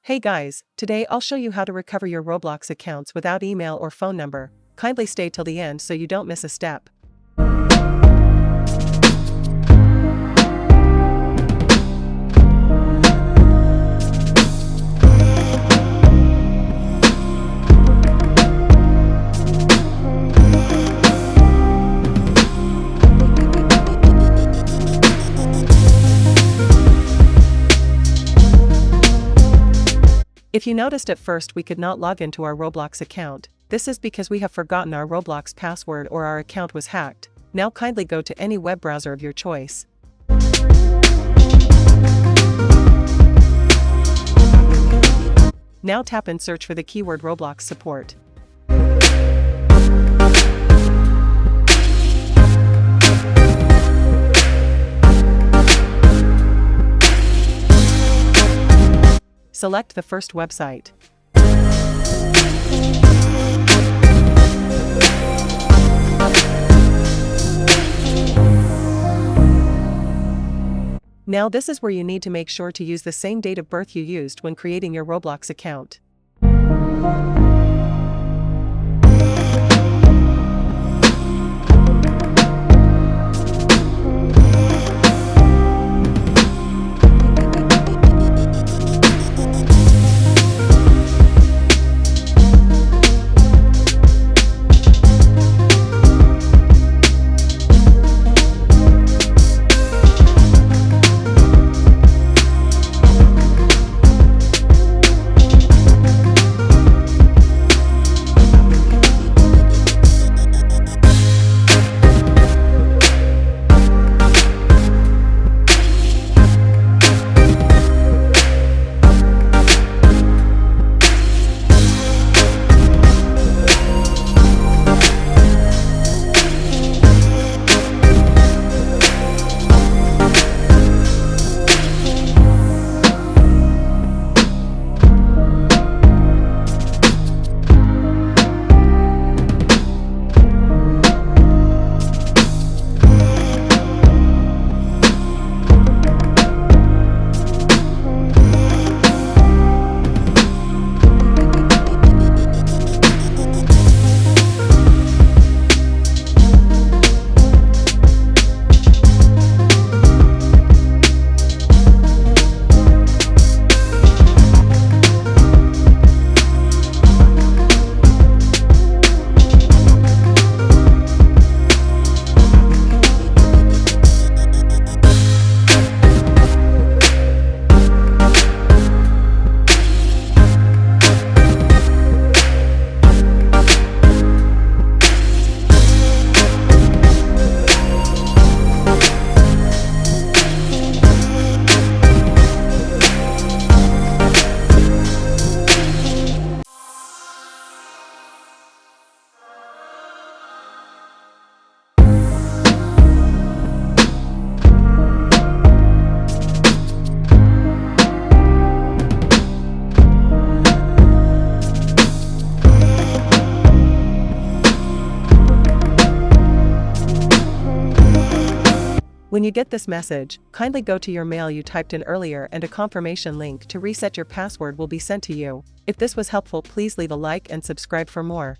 Hey guys, today I'll show you how to recover your Roblox accounts without email or phone number. Kindly stay till the end so you don't miss a step. If you noticed at first we could not log into our Roblox account, this is because we have forgotten our Roblox password or our account was hacked. Now kindly go to any web browser of your choice. Now tap and search for the keyword Roblox support. Select the first website. Now this is where you need to make sure to use the same date of birth you used when creating your Roblox account. When you get this message, kindly go to your mail you typed in earlier and a confirmation link to reset your password will be sent to you. If this was helpful, please leave a like and subscribe for more.